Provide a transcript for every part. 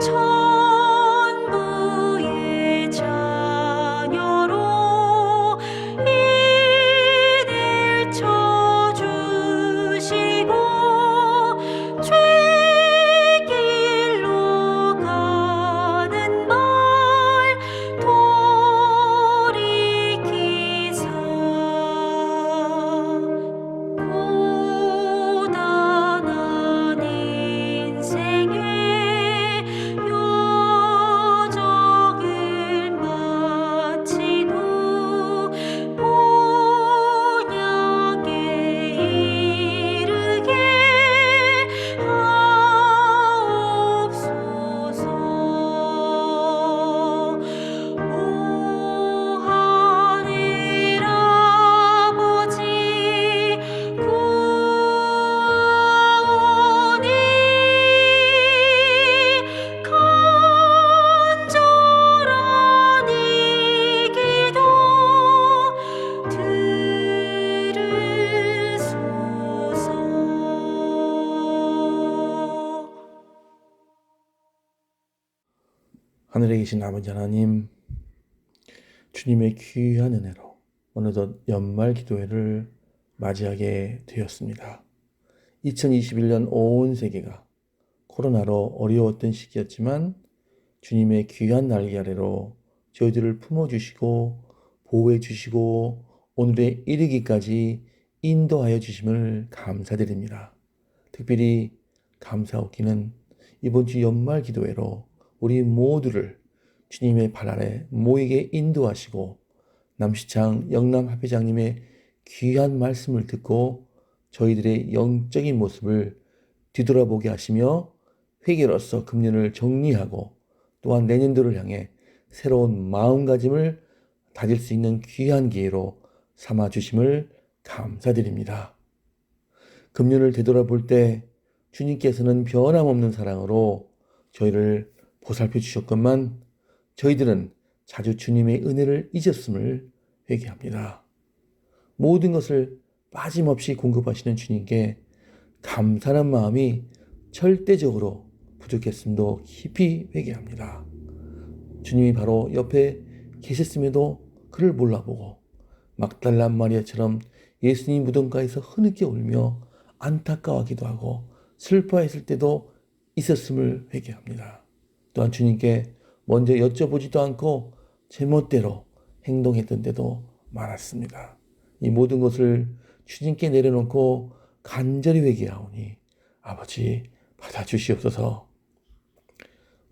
천부의 자녀로 이를 쳐주시고 죄길로 가는 말 돌이키사 고단한 인생의 여정을 마치고 본향에 이르게 하옵소서. 오 하늘 아버지 구하오니 간절한 이 기도 들으소서. 하늘에 계신 아버지 하나님, 주님의 귀한 은혜로 어느덧 연말 기도회를 맞이하게 되었습니다. 2021년 온 세계가 코로나로 어려웠던 시기였지만 주님의 귀한 날개 아래로 저희들을 품어주시고 보호해주시고 오늘에 이르기까지 인도하여 주심을 감사드립니다. 특별히 감사하기는 이번 주 연말 기도회로 우리 모두를 주님의 발 아래 모이게 인도하시고 남시창 영남합회장님의 귀한 말씀을 듣고 저희들의 영적인 모습을 뒤돌아보게 하시며 회개로서 금년을 정리하고 또한 내년도를 향해 새로운 마음가짐을 다질 수 있는 귀한 기회로 삼아주심을 감사드립니다. 금년을 되돌아볼 때 주님께서는 변함없는 사랑으로 저희를 보살펴 주셨건만 저희들은 자주 주님의 은혜를 잊었음을 회개합니다. 모든 것을 빠짐없이 공급하시는 주님께 감사하는 마음이 절대적으로 부족했음도 깊이 회개합니다. 주님이 바로 옆에 계셨음에도 그를 몰라보고 막달라 마리아처럼 예수님 무덤가에서 흐느껴 울며 안타까워하기도 하고 슬퍼했을 때도 있었음을 회개합니다. 또한 주님께 먼저 여쭤보지도 않고 제멋대로 행동했던 때도 많았습니다. 이 모든 것을 주님께 내려놓고 간절히 회개하오니 아버지 받아주시옵소서.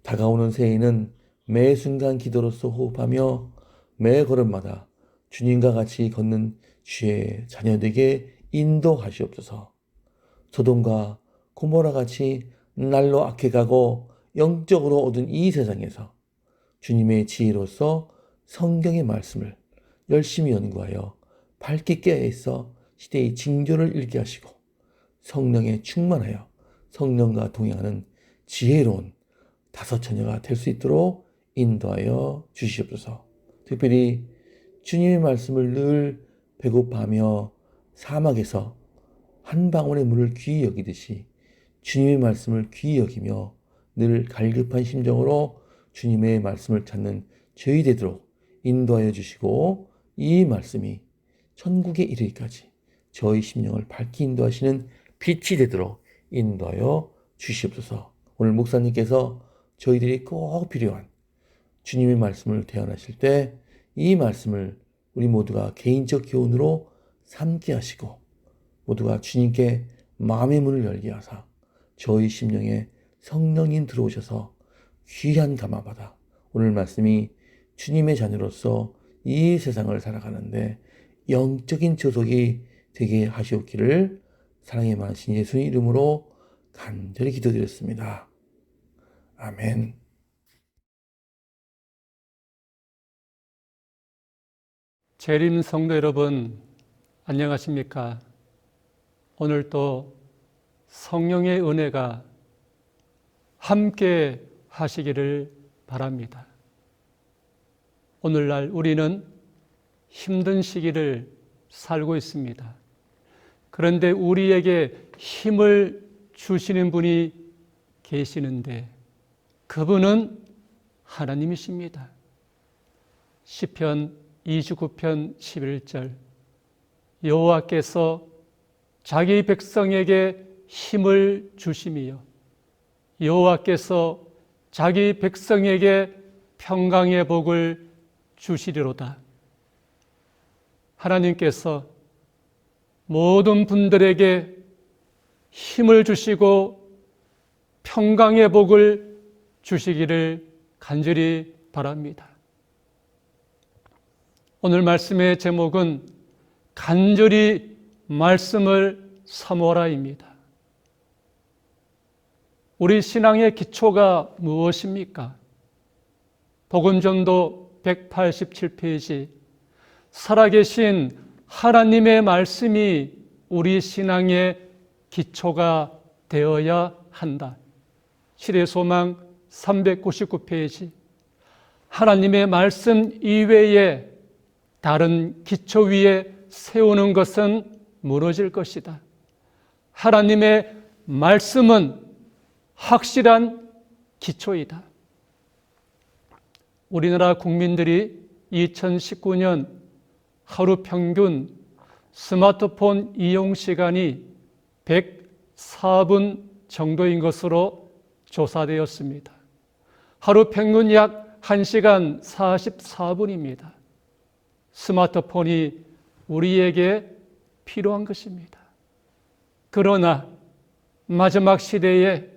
다가오는 새해에는 매 순간 기도로서 호흡하며 매 걸음마다 주님과 같이 걷는 주의 자녀되게 인도하시옵소서. 소돔과 고모라 같이 날로 악해가고 영적으로 얻은 이 세상에서 주님의 지혜로서 성경의 말씀을 열심히 연구하여 밝게 깨어있어 시대의 징조를 읽게 하시고 성령에 충만하여 성령과 동행하는 지혜로운 다섯 처녀가 될 수 있도록 인도하여 주시옵소서. 특별히 주님의 말씀을 늘 배고파하며 사막에서 한 방울의 물을 귀히 여기듯이 주님의 말씀을 귀히 여기며 늘 갈급한 심정으로 주님의 말씀을 찾는 저희 되도록 인도하여 주시고 이 말씀이 천국에 이르기까지 저희 심령을 밝게 인도하시는 빛이 되도록 인도하여 주시옵소서. 오늘 목사님께서 저희들이 꼭 필요한 주님의 말씀을 대언하실 때 이 말씀을 우리 모두가 개인적 교훈으로 삼게 하시고 모두가 주님께 마음의 문을 열게 하사 저희 심령에 성령님 들어오셔서 귀한 감화받아 오늘 말씀이 주님의 자녀로서 이 세상을 살아가는데 영적인 조속이 되게 하시옵기를 사랑의 많으신 예수의 이름으로 간절히 기도드렸습니다. 아멘. 재림 성도 여러분, 안녕하십니까? 오늘 또 성령의 은혜가 함께 하시기를 바랍니다. 오늘날 우리는 힘든 시기를 살고 있습니다. 그런데 우리에게 힘을 주시는 분이 계시는데 그분은 하나님이십니다. 시편 29편 11절 여호와께서 자기 백성에게 힘을 주심이요 여호와께서 자기 백성에게 평강의 복을 주시리로다. 하나님께서 모든 분들에게 힘을 주시고 평강의 복을 주시기를 간절히 바랍니다. 오늘 말씀의 제목은 간절히 말씀을 사모하라입니다. 우리 신앙의 기초가 무엇입니까? 복음전도 187페이지 살아계신 하나님의 말씀이 우리 신앙의 기초가 되어야 한다. 시대소망 399페이지 하나님의 말씀 이외에 다른 기초 위에 세우는 것은 무너질 것이다. 하나님의 말씀은 확실한 기초이다. 우리나라 국민들이 2019년 하루 평균 스마트폰 이용 시간이 104분 정도인 것으로 조사되었습니다. 하루 평균 약 1시간 44분입니다. 스마트폰이 우리에게 필요한 것입니다. 그러나 마지막 시대에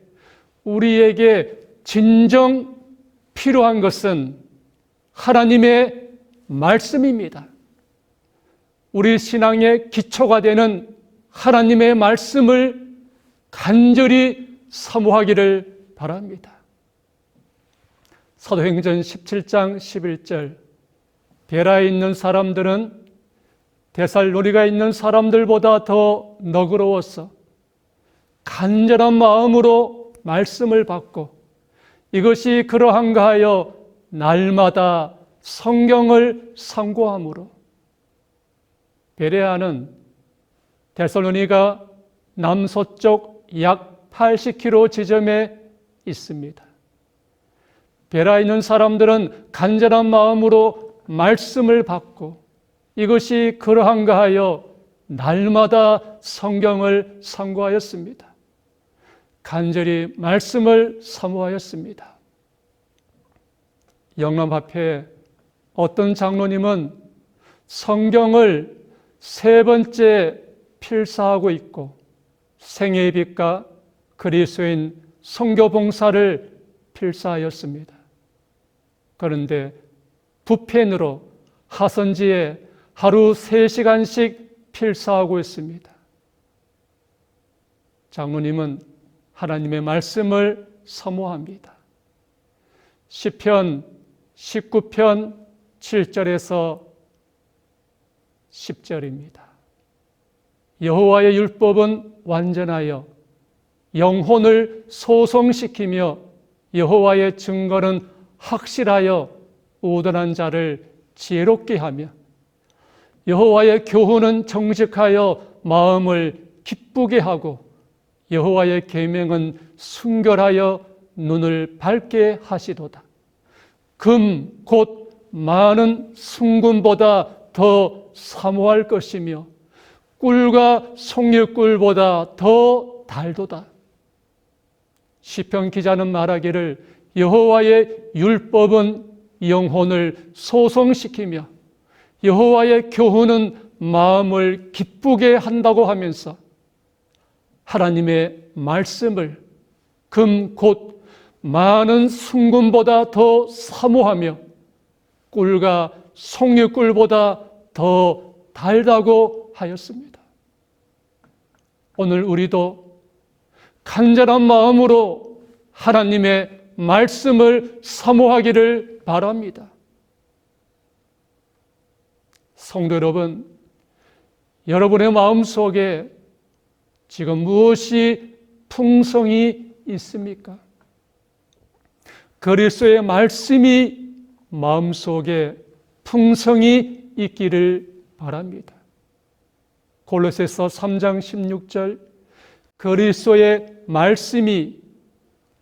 우리에게 진정 필요한 것은 하나님의 말씀입니다. 우리 신앙의 기초가 되는 하나님의 말씀을 간절히 사모하기를 바랍니다. 사도행전 17장 11절 베라에 있는 사람들은 데살로니가에 있는 사람들보다 더 너그러워서 간절한 마음으로 말씀을 받고 이것이 그러한가 하여 날마다 성경을 상고함으로 베레아는 데살로니가 남서쪽 약 80km 지점에 있습니다. 베라에 있는 사람들은 간절한 마음으로 말씀을 받고 이것이 그러한가 하여 날마다 성경을 상고하였습니다. 간절히 말씀을 사모하였습니다. 영남 앞에 어떤 장로님은 성경을 3번째 필사하고 있고 생애의 빛과 그리스도인 선교봉사를 필사하였습니다. 그런데 붓펜으로 하선지에 하루 3시간씩 필사하고 있습니다. 장로님은 하나님의 말씀을 사모합니다. 시편 19편 7절에서 10절입니다. 여호와의 율법은 완전하여 영혼을 소성시키며 여호와의 증거는 확실하여 우둔한 자를 지혜롭게 하며 여호와의 교훈은 정직하여 마음을 기쁘게 하고 여호와의 계명은 순결하여 눈을 밝게 하시도다. 금 곧 많은 순금보다 더 사모할 것이며 꿀과 송유꿀보다 더 달도다. 시편 기자는 말하기를 여호와의 율법은 영혼을 소성시키며 여호와의 교훈은 마음을 기쁘게 한다고 하면서 하나님의 말씀을 금 곧 많은 순금보다 더 사모하며 꿀과 송유꿀보다 더 달다고 하였습니다. 오늘 우리도 간절한 마음으로 하나님의 말씀을 사모하기를 바랍니다. 성도 여러분, 여러분의 마음속에 지금 무엇이 풍성이 있습니까? 그리스도의 말씀이 마음속에 풍성이 있기를 바랍니다. 골로새서 3장 16절 그리스도의 말씀이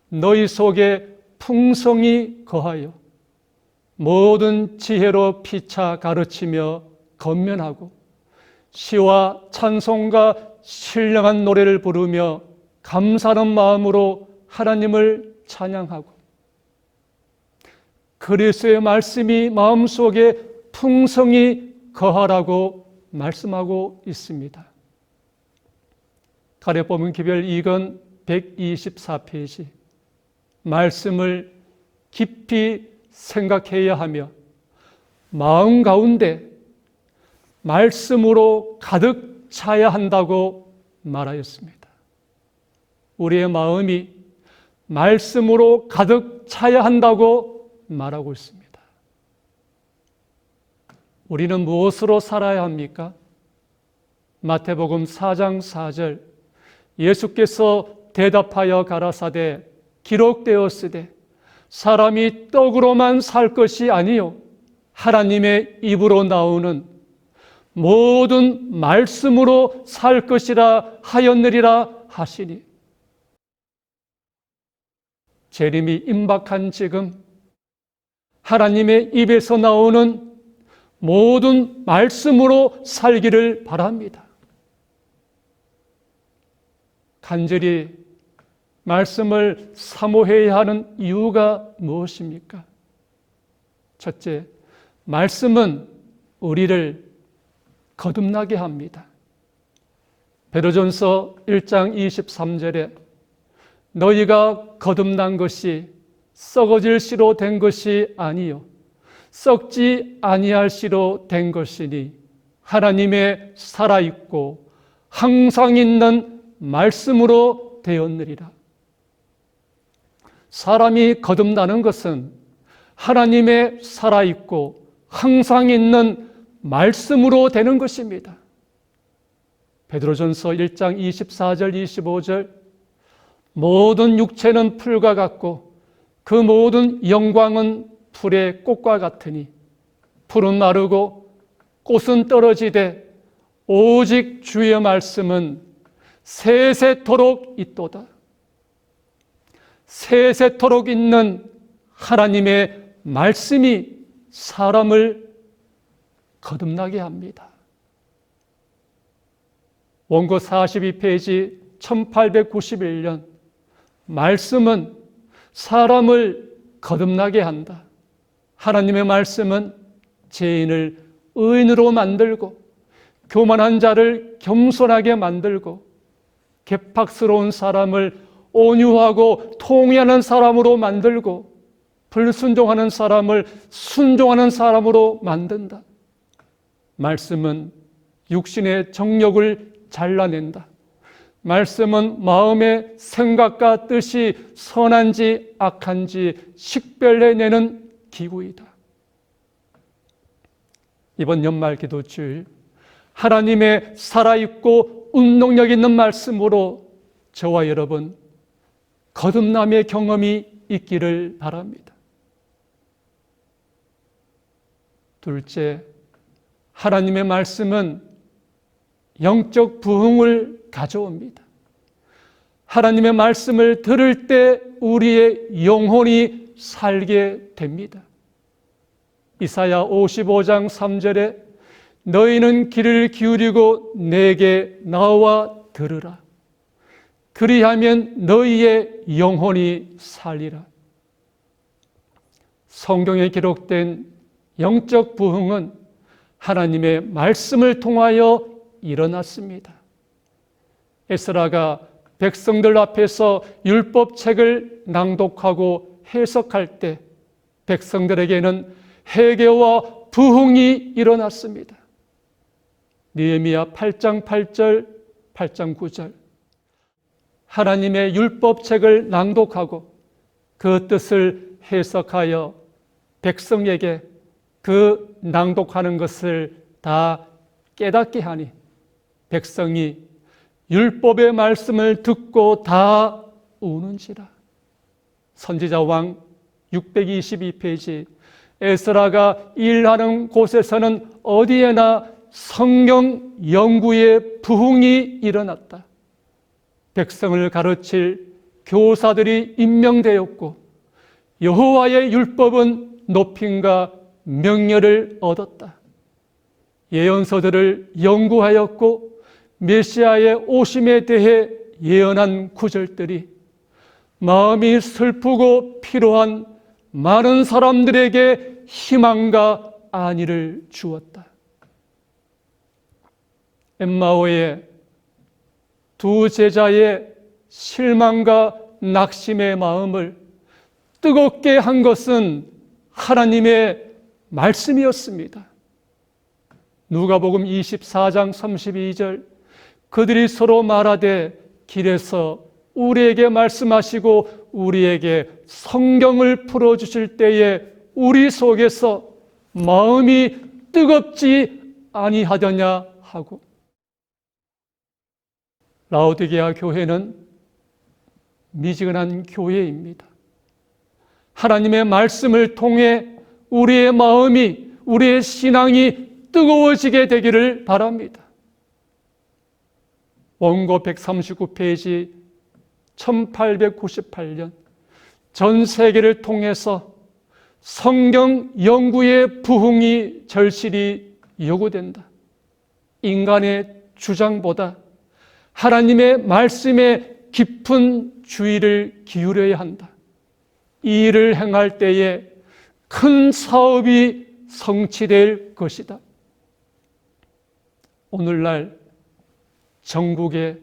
너희 속에 풍성히 거하여 모든 지혜로 피차 가르치며 건면하고 시와 찬송과 신령한 노래를 부르며 감사하는 마음으로 하나님을 찬양하고 그리스도의 말씀이 마음속에 풍성히 거하라고 말씀하고 있습니다. 가려보면 기별 2권 124페이지 말씀을 깊이 생각해야 하며 마음 가운데 말씀으로 가득 차야 한다고 말하였습니다. 우리의 마음이 말씀으로 가득 차야 한다고 말하고 있습니다. 우리는 무엇으로 살아야 합니까? 마태복음 4장 4절 예수께서 대답하여 가라사대 기록되었으되 사람이 떡으로만 살 것이 아니요 하나님의 입으로 나오는 모든 말씀으로 살 것이라 하였느니라 하시니 재림이 임박한 지금 하나님의 입에서 나오는 모든 말씀으로 살기를 바랍니다. 간절히 말씀을 사모해야 하는 이유가 무엇입니까? 첫째, 말씀은 우리를 거듭나게 합니다. 베드로전서 1장 23절에 너희가 거듭난 것이 썩어질 씨로 된 것이 아니요 썩지 아니할 씨로 된 것이니 하나님의 살아있고 항상 있는 말씀으로 되었느니라. 사람이 거듭나는 것은 하나님의 살아있고 항상 있는 말씀으로 되는 것입니다. 베드로전서 1장 24절 25절 모든 육체는 풀과 같고 그 모든 영광은 풀의 꽃과 같으니 풀은 마르고 꽃은 떨어지되 오직 주의 말씀은 세세토록 있도다. 세세토록 있는 하나님의 말씀이 사람을 거듭나게 합니다. 원고 42페이지 1891년 말씀은 사람을 거듭나게 한다. 하나님의 말씀은 죄인을 의인으로 만들고 교만한 자를 겸손하게 만들고 개팍스러운 사람을 온유하고 통회하는 사람으로 만들고 불순종하는 사람을 순종하는 사람으로 만든다. 말씀은 육신의 정욕을 잘라낸다. 말씀은 마음의 생각과 뜻이 선한지 악한지 식별해내는 기구이다. 이번 연말 기도주일 하나님의 살아있고 운동력 있는 말씀으로 저와 여러분 거듭남의 경험이 있기를 바랍니다. 둘째, 하나님의 말씀은 영적 부흥을 가져옵니다. 하나님의 말씀을 들을 때 우리의 영혼이 살게 됩니다. 이사야 55장 3절에 너희는 귀를 기울이고 내게 나와 들으라. 그리하면 너희의 영혼이 살리라. 성경에 기록된 영적 부흥은 하나님의 말씀을 통하여 일어났습니다. 에스라가 백성들 앞에서 율법책을 낭독하고 해석할 때 백성들에게는 회개와 부흥이 일어났습니다. 느헤미야 8장 8절, 8장 9절 하나님의 율법책을 낭독하고 그 뜻을 해석하여 백성에게 그 낭독하는 것을 다 깨닫게 하니 백성이 율법의 말씀을 듣고 다 우는지라. 선지자 왕 622페이지 에스라가 일하는 곳에서는 어디에나 성경 연구의 부흥이 일어났다. 백성을 가르칠 교사들이 임명되었고 여호와의 율법은 높임과 명예를 얻었다. 예언서들을 연구하였고 메시아의 오심에 대해 예언한 구절들이 마음이 슬프고 피로한 많은 사람들에게 희망과 안위를 주었다. 엠마오의 두 제자의 실망과 낙심의 마음을 뜨겁게 한 것은 하나님의 말씀이었습니다. 누가복음 24장 32절 그들이 서로 말하되 길에서 우리에게 말씀하시고 우리에게 성경을 풀어주실 때에 우리 속에서 마음이 뜨겁지 아니하더냐 하고, 라오디게아 교회는 미지근한 교회입니다. 하나님의 말씀을 통해 우리의 마음이, 우리의 신앙이 뜨거워지게 되기를 바랍니다. 원고 139페이지 1898년 전 세계를 통해서 성경 연구의 부흥이 절실히 요구된다. 인간의 주장보다 하나님의 말씀에 깊은 주의를 기울여야 한다. 이 일을 행할 때에 큰 사업이 성취될 것이다. 오늘날 전국에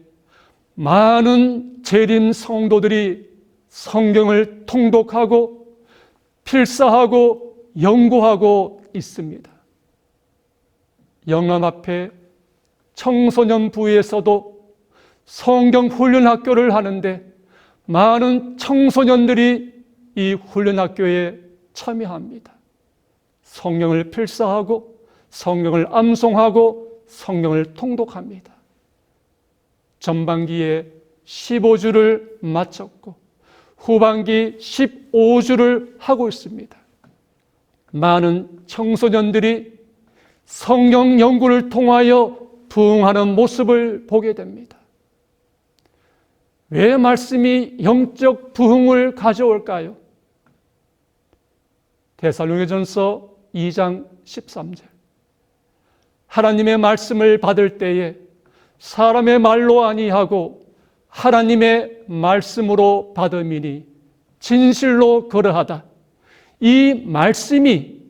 많은 재림 성도들이 성경을 통독하고 필사하고 연구하고 있습니다. 영암 앞에 청소년부에서도 성경 훈련학교를 하는데 많은 청소년들이 이 훈련학교에 참여합니다. 성경을 필사하고 성경을 암송하고 성경을 통독합니다. 전반기에 15주를 마쳤고 후반기 15주를 하고 있습니다. 많은 청소년들이 성경 연구를 통하여 부흥하는 모습을 보게 됩니다. 왜 말씀이 영적 부흥을 가져올까요? 데살로니가전서 2장 13절 하나님의 말씀을 받을 때에 사람의 말로 아니하고 하나님의 말씀으로 받음이니 진실로 그러하다. 이 말씀이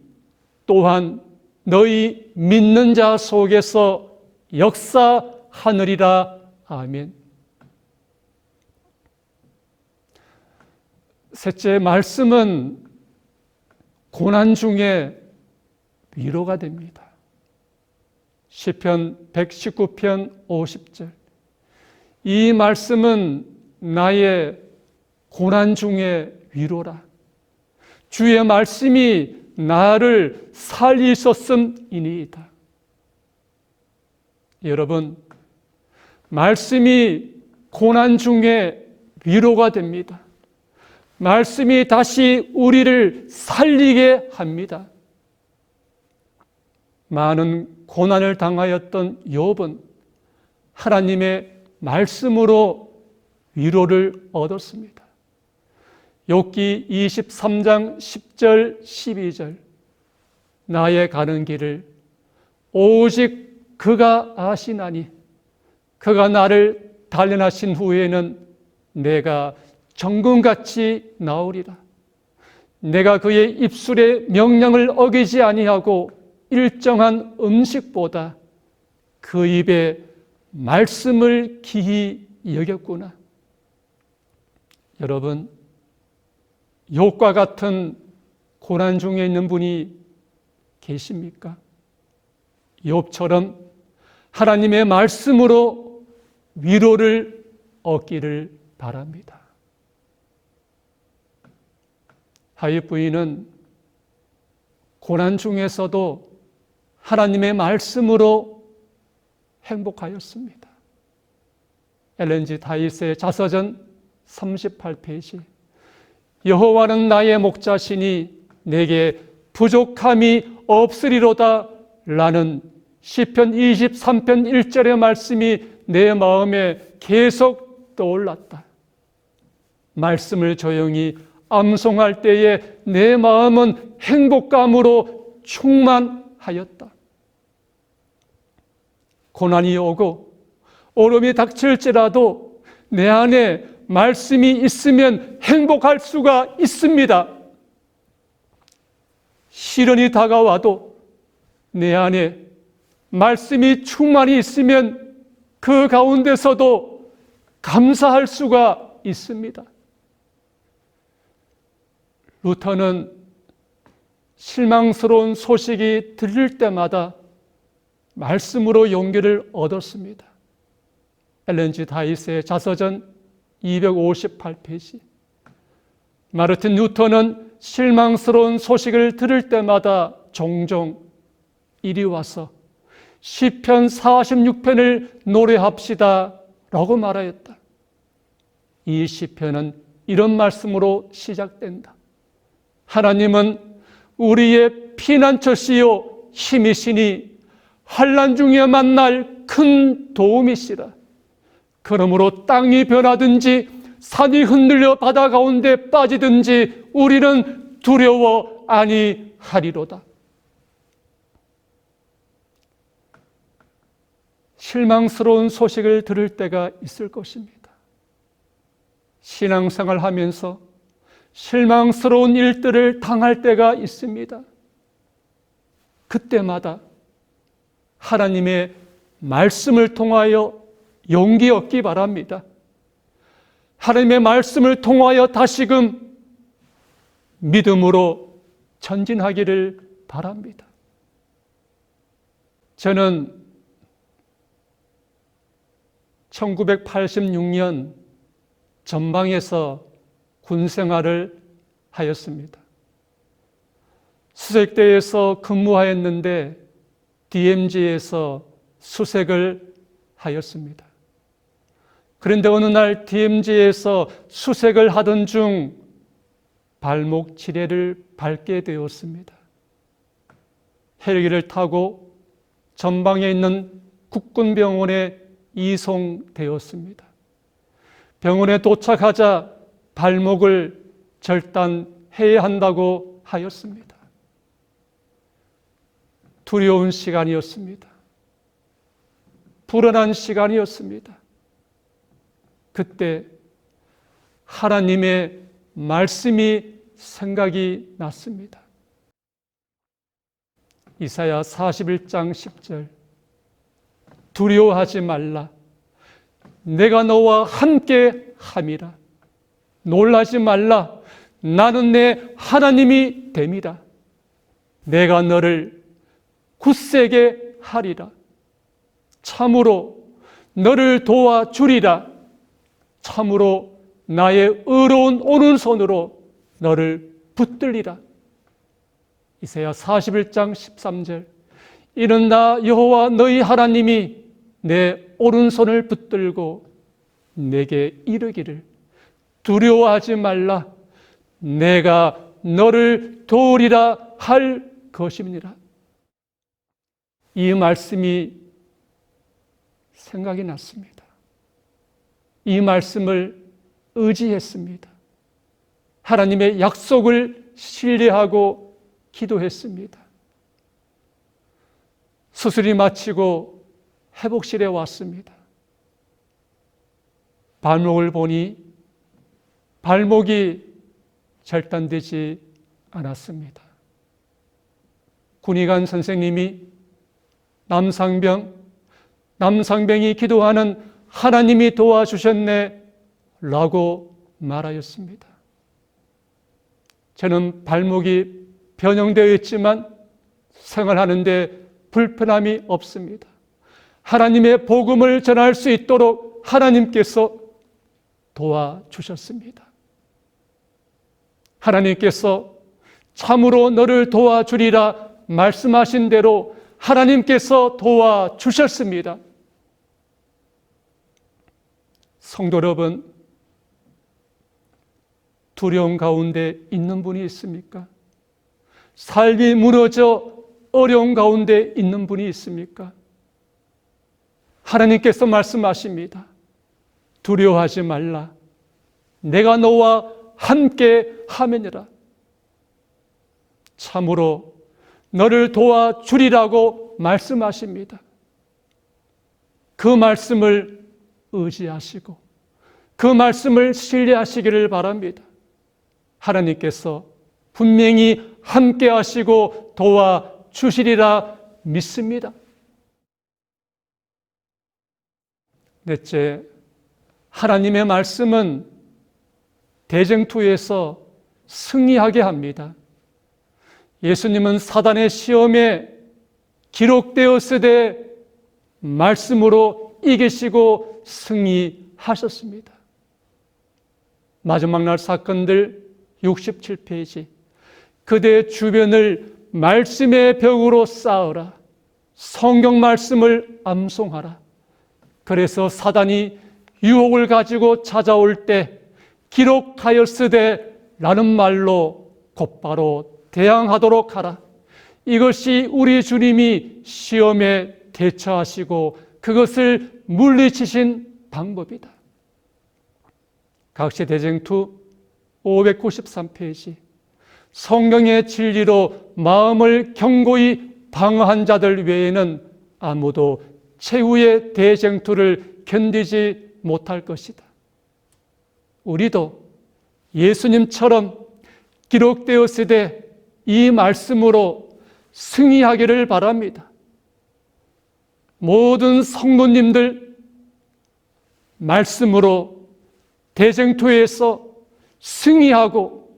또한 너희 믿는 자 속에서 역사하느리라. 아멘. 셋째, 말씀은 고난 중에 위로가 됩니다. 시편 119편 50절 이 말씀은 나의 고난 중에 위로라. 주의 말씀이 나를 살리셨음이니이다. 여러분, 말씀이 고난 중에 위로가 됩니다. 말씀이 다시 우리를 살리게 합니다. 많은 고난을 당하였던 욥은 하나님의 말씀으로 위로를 얻었습니다. 욥기 23장 10절 12절 나의 가는 길을 오직 그가 아시나니 그가 나를 단련하신 후에는 내가 정금같이 나오리라. 내가 그의 입술의 명령을 어기지 아니하고 일정한 음식보다 그 입에 말씀을 기히 여겼구나. 여러분, 욥과 같은 고난 중에 있는 분이 계십니까? 욥처럼 하나님의 말씀으로 위로를 얻기를 바랍니다. 하윗 부인은 고난 중에서도 하나님의 말씀으로 행복하였습니다. 엘렌 G 다윗의 자서전 38페이지 여호와는 나의 목자시니 내게 부족함이 없으리로다 라는 시편 23편 1절의 말씀이 내 마음에 계속 떠올랐다. 말씀을 조용히 암송할 때에 내 마음은 행복감으로 충만하였다. 고난이 오고 어려움이 닥칠지라도 내 안에 말씀이 있으면 행복할 수가 있습니다. 시련이 다가와도 내 안에 말씀이 충만히 있으면 그 가운데서도 감사할 수가 있습니다. 루터는 실망스러운 소식이 들릴 때마다 말씀으로 용기를 얻었습니다. 엘렌 G. 다이스의 자서전 258페이지. 마르틴 루터는 실망스러운 소식을 들을 때마다 종종 이리 와서 시편 46편을 노래합시다 라고 말하였다. 이 시편은 이런 말씀으로 시작된다. 하나님은 우리의 피난처시요 힘이시니 환난 중에 만날 큰 도움이시라. 그러므로 땅이 변하든지 산이 흔들려 바다 가운데 빠지든지 우리는 두려워 아니하리로다. 실망스러운 소식을 들을 때가 있을 것입니다. 신앙생활 하면서 실망스러운 일들을 당할 때가 있습니다. 그때마다 하나님의 말씀을 통하여 용기 얻기 바랍니다. 하나님의 말씀을 통하여 다시금 믿음으로 전진하기를 바랍니다. 저는 1986년 전방에서 군생활을 하였습니다. 수색대에서 근무하였는데 DMZ에서 수색을 하였습니다. 그런데 어느 날 DMZ에서 수색을 하던 중 발목 지뢰를 밟게 되었습니다. 헬기를 타고 전방에 있는 국군병원에 이송되었습니다. 병원에 도착하자 발목을 절단해야 한다고 하였습니다. 두려운 시간이었습니다. 불안한 시간이었습니다. 그때 하나님의 말씀이 생각이 났습니다. 이사야 41장 10절. 두려워하지 말라. 내가 너와 함께 함이라. 놀라지 말라. 나는 내 하나님이 됨이라. 내가 너를 굳세게 하리라. 참으로 너를 도와주리라. 참으로 나의 의로운 오른손으로 너를 붙들리라. 이사야 41장 13절. 이는 나 여호와 너희 하나님이 내 오른손을 붙들고 내게 이르기를 두려워하지 말라. 내가 너를 도우리라 할 것임이니라. 이 말씀이 생각이 났습니다. 이 말씀을 의지했습니다. 하나님의 약속을 신뢰하고 기도했습니다. 수술이 마치고 회복실에 왔습니다. 발목을 보니 발목이 절단되지 않았습니다. 군의관 선생님이 남상병이 기도하는 하나님이 도와주셨네 라고 말하였습니다. 저는 발목이 변형되어 있지만 생활하는데 불편함이 없습니다. 하나님의 복음을 전할 수 있도록 하나님께서 도와주셨습니다. 하나님께서 참으로 너를 도와주리라 말씀하신 대로 하나님께서 도와주셨습니다. 성도 여러분, 두려움 가운데 있는 분이 있습니까? 삶이 무너져 어려운 가운데 있는 분이 있습니까? 하나님께서 말씀하십니다. 두려워하지 말라. 내가 너와 함께 하매니라. 참으로 너를 도와주리라고 말씀하십니다. 그 말씀을 의지하시고 그 말씀을 신뢰하시기를 바랍니다. 하나님께서 분명히 함께 하시고 도와주시리라 믿습니다. 넷째, 하나님의 말씀은 대쟁투에서 승리하게 합니다. 예수님은 사단의 시험에 기록되었으되 말씀으로 이기시고 승리하셨습니다. 마지막 날 사건들 67페이지. 그대 주변을 말씀의 벽으로 쌓으라. 성경 말씀을 암송하라. 그래서 사단이 유혹을 가지고 찾아올 때 기록하였으되 라는 말로 곧바로 대항하도록 하라. 이것이 우리 주님이 시험에 대처하시고 그것을 물리치신 방법이다. 각시 대쟁투 593페이지. 성경의 진리로 마음을 견고히 방어한 자들 외에는 아무도 최후의 대쟁투를 견디지 못할 것이다. 우리도 예수님처럼 기록되었으되 이 말씀으로 승리하기를 바랍니다. 모든 성도님들 말씀으로 대쟁투에서 승리하고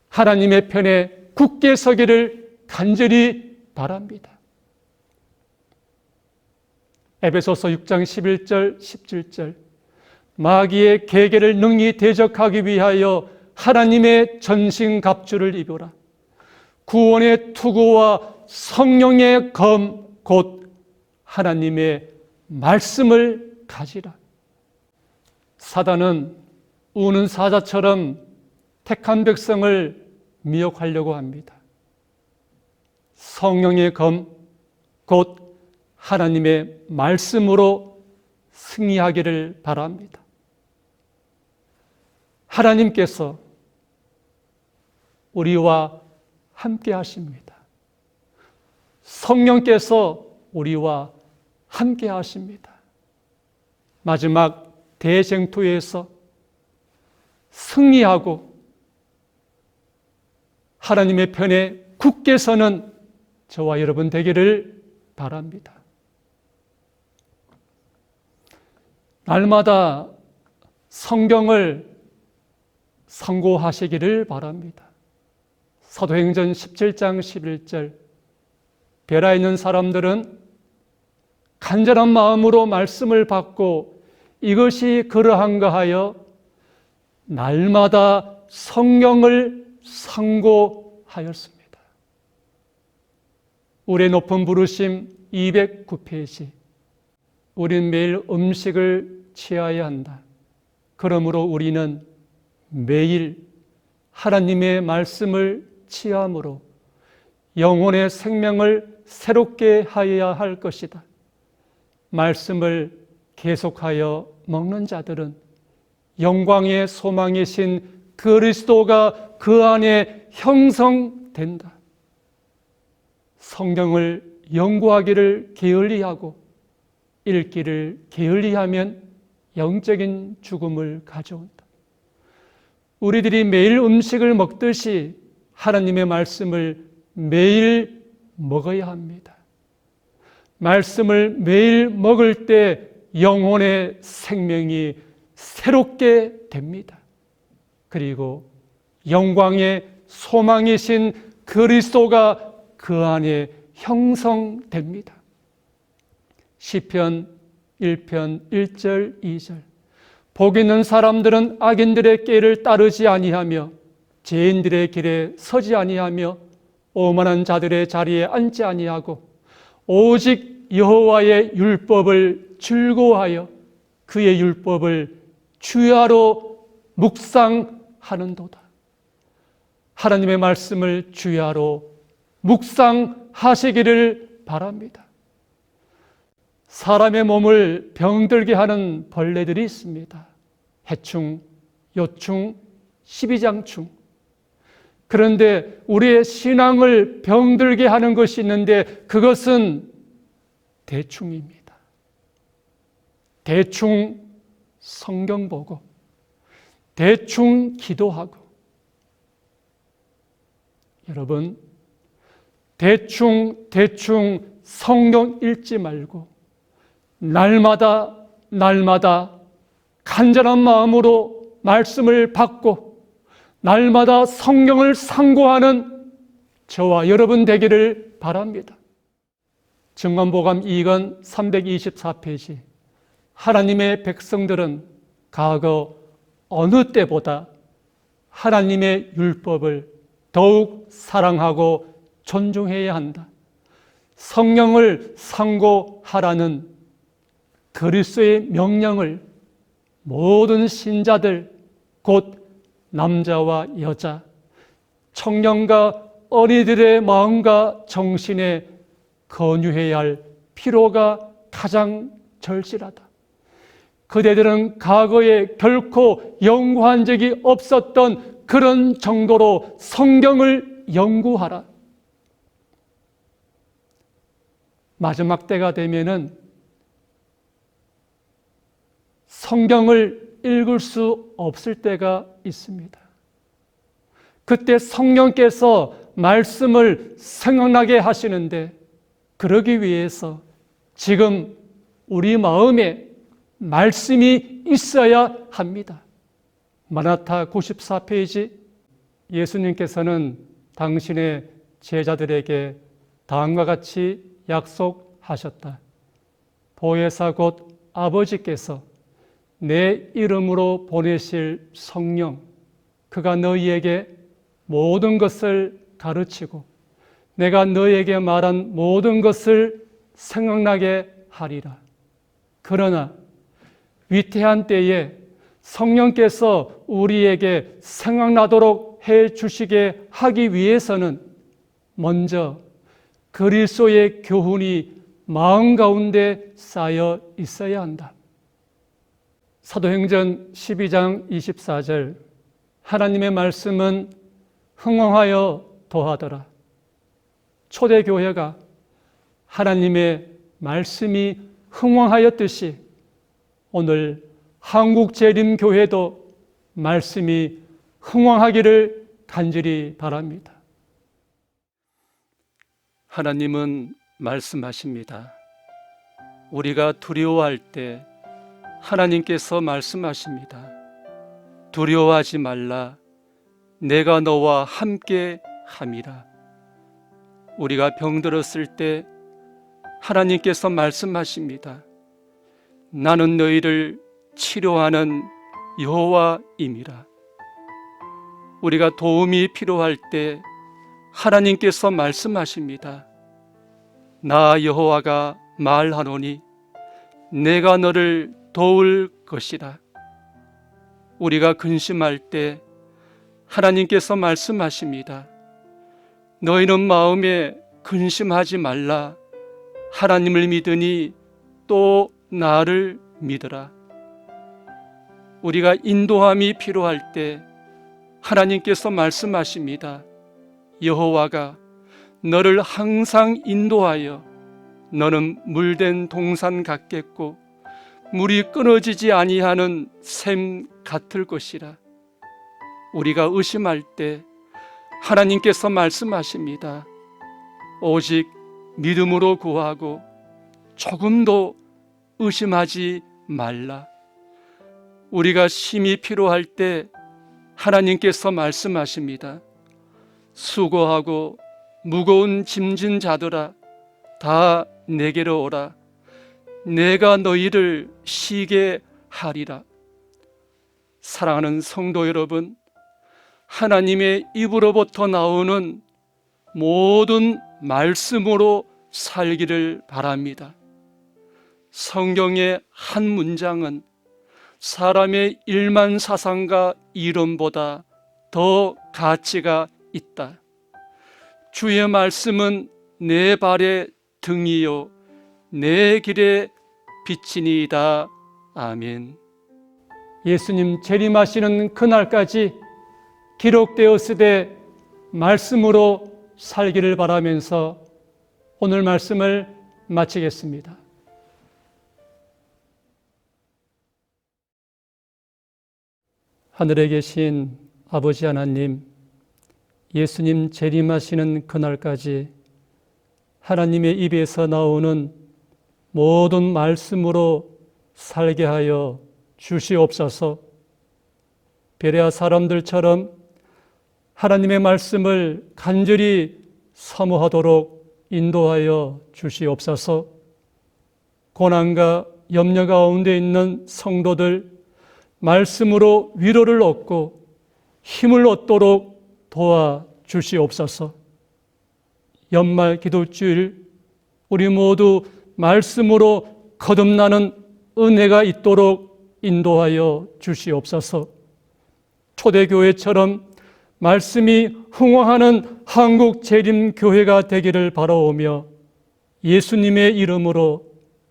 하나님의 편에 굳게 서기를 간절히 바랍니다. 에베소서 6장 11절 17절. 마귀의 계계를 능히 대적하기 위하여 하나님의 전신갑주를 입으라. 구원의 투구와 성령의 검 곧 하나님의 말씀을 가지라. 사단은 우는 사자처럼 택한 백성을 미혹하려고 합니다. 성령의 검 곧 하나님의 말씀으로 승리하기를 바랍니다. 하나님께서 우리와 함께 하십니다. 성령께서 우리와 함께 하십니다. 마지막 대쟁투에서 승리하고 하나님의 편에 굳게 서는 저와 여러분 되기를 바랍니다. 날마다 성경을 상고하시기를 바랍니다. 사도행전 17장 11절. 베라에 있는 사람들은 간절한 마음으로 말씀을 받고 이것이 그러한가 하여 날마다 성경을 상고하였습니다. 우리의 높은 부르심 209페이지. 우린 매일 음식을 취해야 한다. 그러므로 우리는 매일 하나님의 말씀을 취함으로 영혼의 생명을 새롭게 하여야 할 것이다. 말씀을 계속하여 먹는 자들은 영광의 소망이신 그리스도가 그 안에 형성된다. 성경을 연구하기를 게을리하고 읽기를 게을리하면 영적인 죽음을 가져온다. 우리들이 매일 음식을 먹듯이 하나님의 말씀을 매일 먹어야 합니다. 말씀을 매일 먹을 때 영혼의 생명이 새롭게 됩니다. 그리고 영광의 소망이신 그리스도가 그 안에 형성됩니다. 시편 1편 1절 2절. 복 있는 사람들은 악인들의 길을 따르지 아니하며 죄인들의 길에 서지 아니하며 오만한 자들의 자리에 앉지 아니하고 오직 여호와의 율법을 즐거워하여 그의 율법을 주야로 묵상하는도다. 하나님의 말씀을 주야로 묵상하시기를 바랍니다. 사람의 몸을 병들게 하는 벌레들이 있습니다. 해충, 요충, 12장 중. 그런데 우리의 신앙을 병들게 하는 것이 있는데 그것은 대충입니다. 대충 성경 보고 대충 기도하고 여러분 대충 성경 읽지 말고 날마다 간절한 마음으로 말씀을 받고 날마다 성경을 상고하는 저와 여러분 되기를 바랍니다. 증언보감 2권 324페이지. 하나님의 백성들은 과거 어느 때보다 하나님의 율법을 더욱 사랑하고 존중해야 한다. 성경을 상고하라는 그리스도의 명령을 모든 신자들 곧 남자와 여자, 청년과 어린이들의 마음과 정신에 권유해야 할 필요가 가장 절실하다. 그대들은 과거에 결코 연구한 적이 없었던 그런 정도로 성경을 연구하라. 마지막 때가 되면은 성경을 읽을 수 없을 때가 있습니다. 그때 성령께서 말씀을 생각나게 하시는데 그러기 위해서 지금 우리 마음에 말씀이 있어야 합니다. 마라나타 94페이지. 예수님께서는 당신의 제자들에게 다음과 같이 약속하셨다. 보혜사 곧 아버지께서 내 이름으로 보내실 성령, 그가 너희에게 모든 것을 가르치고 내가 너희에게 말한 모든 것을 생각나게 하리라. 그러나 위태한 때에 성령께서 우리에게 생각나도록 해 주시게 하기 위해서는 먼저 그리스도의 교훈이 마음 가운데 쌓여 있어야 한다. 사도행전 12장 24절. 하나님의 말씀은 흥왕하여 더하더라. 초대교회가 하나님의 말씀이 흥왕하였듯이 오늘 한국재림교회도 말씀이 흥왕하기를 간절히 바랍니다. 하나님은 말씀하십니다. 우리가 두려워할 때 하나님께서 말씀하십니다. 두려워하지 말라. 내가 너와 함께 함이라. 우리가 병들었을 때 하나님께서 말씀하십니다. 나는 너희를 치료하는 여호와임이라. 우리가 도움이 필요할 때 하나님께서 말씀하십니다. 나 여호와가 말하노니 내가 너를 도울 것이라. 우리가 근심할 때 하나님께서 말씀하십니다. 너희는 마음에 근심하지 말라. 하나님을 믿으니 또 나를 믿으라. 우리가 인도함이 필요할 때 하나님께서 말씀하십니다. 여호와가 너를 항상 인도하여 너는 물된 동산 같겠고 물이 끊어지지 아니하는 샘 같을 것이라. 우리가 의심할 때 하나님께서 말씀하십니다. 오직 믿음으로 구하고 조금도 의심하지 말라. 우리가 힘이 필요할 때 하나님께서 말씀하십니다. 수고하고 무거운 짐진 자들아 다 내게로 오라. 내가 너희를 쉬게 하리라. 사랑하는 성도 여러분, 하나님의 입으로부터 나오는 모든 말씀으로 살기를 바랍니다. 성경의 한 문장은 사람의 일만 사상과 이론보다 더 가치가 있다. 주의 말씀은 내 발의 등이요 내 길의 빛이니이다. 아멘. 예수님 재림하시는 그날까지 기록되었으되 말씀으로 살기를 바라면서 오늘 말씀을 마치겠습니다. 하늘에 계신 아버지 하나님, 예수님 재림하시는 그날까지 하나님의 입에서 나오는 모든 말씀으로 살게 하여 주시옵소서. 베레아 사람들처럼 하나님의 말씀을 간절히 사모하도록 인도하여 주시옵소서. 고난과 염려 가운데 있는 성도들 말씀으로 위로를 얻고 힘을 얻도록 도와 주시옵소서. 연말 기도주일 우리 모두 말씀으로 거듭나는 은혜가 있도록 인도하여 주시옵소서. 초대교회처럼 말씀이 흥황하는 한국 재림교회가 되기를 바라오며 예수님의 이름으로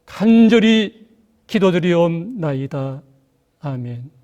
간절히 기도드리옵나이다. 아멘.